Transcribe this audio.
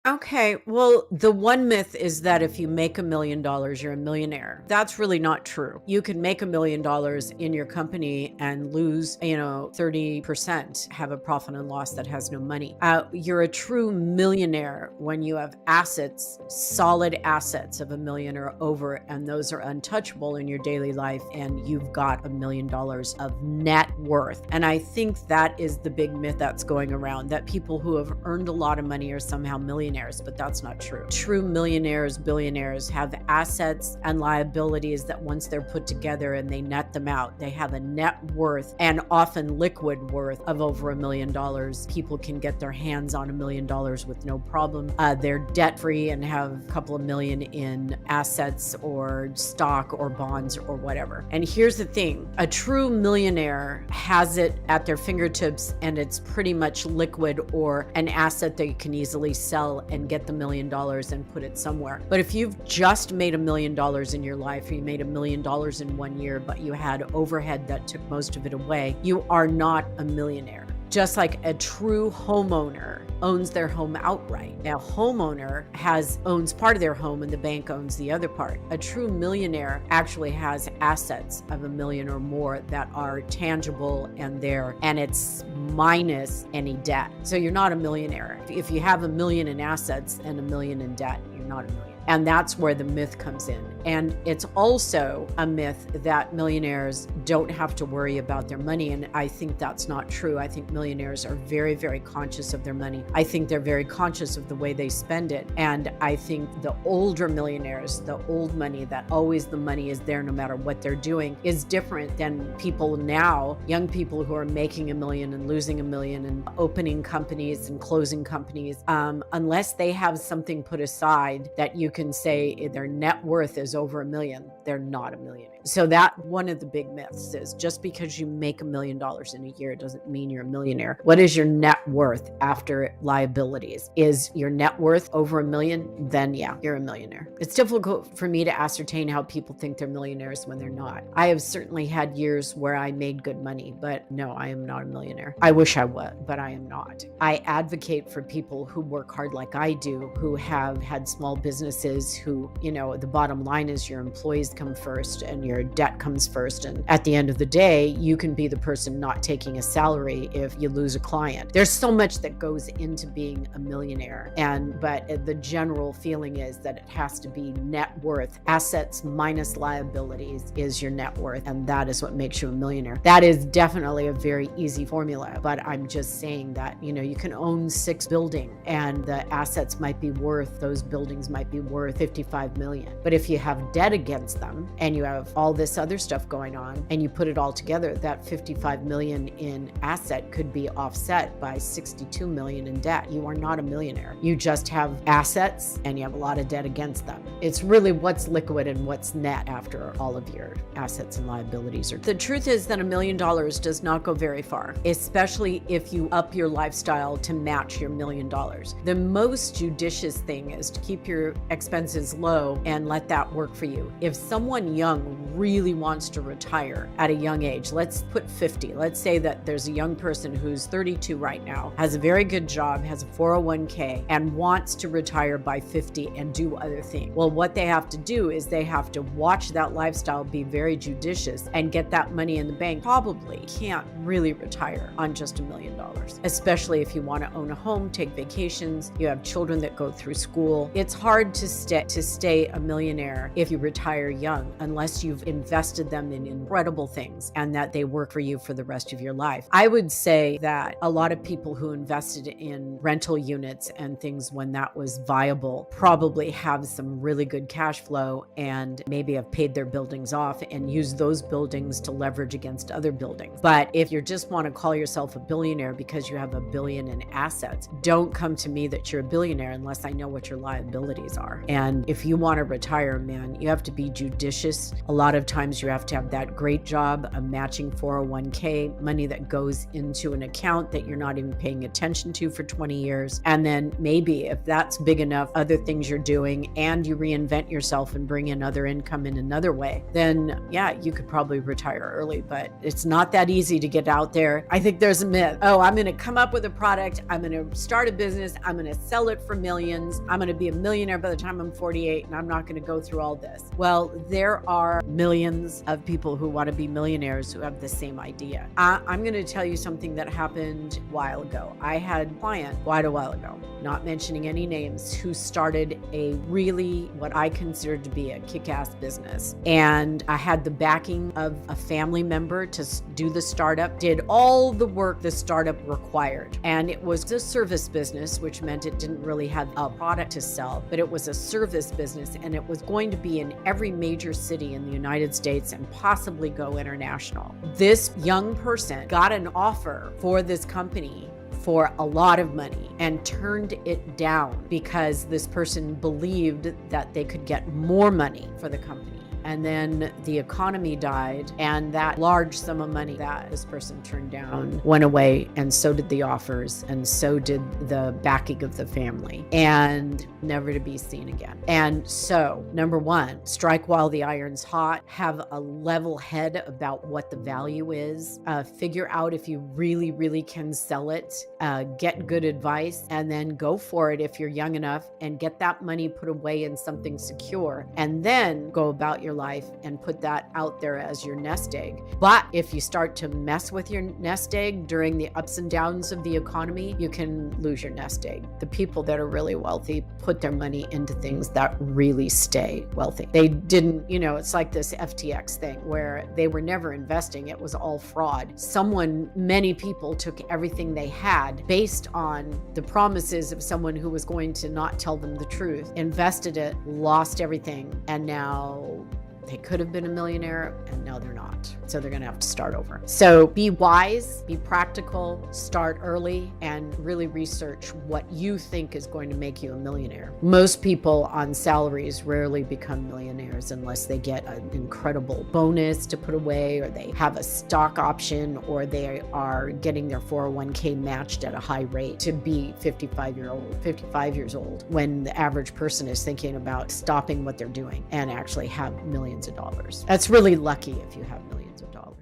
Okay, well, the one myth is that if you make $1 million, you're a millionaire. That's really not true. You can make $1 million in your company and lose, 30%, have a profit and loss that has no money. You're a true millionaire when you have assets, solid assets of $1 million or over, and those are untouchable in your daily life, and you've got $1 million of net worth. And I think that is the big myth that's going around, that people who have earned a lot of money are somehow millionaires, but that's not true. True millionaires, billionaires have assets and liabilities that once they're put together and they net them out, they have a net worth, and often liquid worth, of over $1 million. People can get their hands on $1 million with no problem. They're debt free and have a couple of million in assets or stock or bonds or whatever. And here's the thing, a true millionaire has it at their fingertips, and it's pretty much liquid or an asset that you can easily sell and get the $1 million and put it somewhere. But if you've just made $1 million in your life, or you made $1 million in 1 year, but you had overhead that took most of it away, you are not a millionaire. Just like a true homeowner owns their home outright. A homeowner owns part of their home and the bank owns the other part. A true millionaire actually has assets of $1 million or more that are tangible and there, and it's minus any debt. So you're not a millionaire. If you have $1 million in assets and $1 million in debt, you're not a millionaire. And that's where the myth comes in. And it's also a myth that millionaires don't have to worry about their money. And I think that's not true. I think millionaires are very, very conscious of their money. I think they're very conscious of the way they spend it. And I think the older millionaires, the old money, that always the money is there no matter what they're doing, is different than people now, young people who are making $1 million and losing $1 million and opening companies and closing companies. Unless they have something put aside that you can say their net worth is over $1 million, they're not a millionaire. So that one of the big myths is just because you make $1 million in a year doesn't mean you're a millionaire. What is your net worth after liabilities? Is your net worth over $1 million? Then yeah, you're a millionaire. It's difficult for me to ascertain how people think they're millionaires when they're not. I have certainly had years where I made good money, but no, I am not a millionaire. I wish I was, but I am not. I advocate for people who work hard like I do, who have had small businesses, who, the bottom line is your employees come first and your debt comes first. And at the end of the day, you can be the person not taking a salary if you lose a client. There's so much that goes into being a millionaire. But the general feeling is that it has to be net worth. Assets minus liabilities is your net worth. And that is what makes you a millionaire. That is definitely a very easy formula. But I'm just saying that, you can own 6 buildings and the assets might be worth, those buildings might be worth $55 million. But if you have debt against them and you have all this other stuff going on and you put it all together, that $55 million in asset could be offset by $62 million in debt. You are not a millionaire. You just have assets and you have a lot of debt against them. It's really what's liquid and what's net after all of your assets and liabilities. The truth is that $1 million does not go very far, especially if you up your lifestyle to match your $1 million. The most judicious thing is to keep your expenses low and let that work for you. If someone young really wants to retire at a young age, let's put 50. Let's say that there's a young person who's 32 right now, has a very good job, has a 401k, and wants to retire by 50 and do other things. Well, what they have to do is they have to watch that lifestyle, be very judicious, and get that money in the bank. Probably can't really retire on just $1 million, especially if you want to own a home, take vacations, you have children that go through school. It's hard to stay a millionaire if you retire young, unless you've invested them in incredible things and that they work for you for the rest of your life. I would say that a lot of people who invested in rental units and things when that was viable probably have some really good cash flow and maybe have paid their buildings off and use those buildings to leverage against other buildings. But if you just want to call yourself a billionaire because you have $1 billion in assets, don't come to me that you're a billionaire unless I know what your liabilities are. are. And if you want to retire, man, you have to be judicious. A lot of times you have to have that great job, a matching 401k, money that goes into an account that you're not even paying attention to for 20 years. And then maybe if that's big enough, other things you're doing, and you reinvent yourself and bring in other income in another way, then yeah, you could probably retire early. But it's not that easy to get out there. I think there's a myth. Oh, I'm going to come up with a product. I'm going to start a business. I'm going to sell it for millions. I'm going to be a millionaire by the time I'm 48, and I'm not going to go through all this. Well, there are millions of people who want to be millionaires who have the same idea. I'm going to tell you something that happened a while ago. I had a client quite a while ago, not mentioning any names, who started a really, what I considered to be a kick-ass business. And I had the backing of a family member to do the startup, did all the work the startup required. And it was a service business, which meant it didn't really have a product to sell, but it was a service business, and it was going to be in every major city in the United States and possibly go international. This young person got an offer for this company for a lot of money and turned it down because this person believed that they could get more money for the company. And then the economy died, and that large sum of money that this person turned down went away, and so did the offers, and so did the backing of the family, and never to be seen again. And so, number one, strike while the iron's hot, have a level head about what the value is, figure out if you really, really can sell it, get good advice, and then go for it if you're young enough, and get that money put away in something secure, and then go about your life and put that out there as your nest egg. But if you start to mess with your nest egg during the ups and downs of the economy, you can lose your nest egg. The people that are really wealthy put their money into things that really stay wealthy. They didn't, it's like this FTX thing where they were never investing. It was all fraud. Many people took everything they had based on the promises of someone who was going to not tell them the truth, invested it, lost everything, and now they could have been a millionaire, and now they're not. So they're going to have to start over. So be wise, be practical, start early, and really research what you think is going to make you a millionaire. Most people on salaries rarely become millionaires unless they get an incredible bonus to put away, or they have a stock option, or they are getting their 401k matched at a high rate to be 55 years old, when the average person is thinking about stopping what they're doing and actually have millions of dollars. That's really lucky if you have millions of dollars.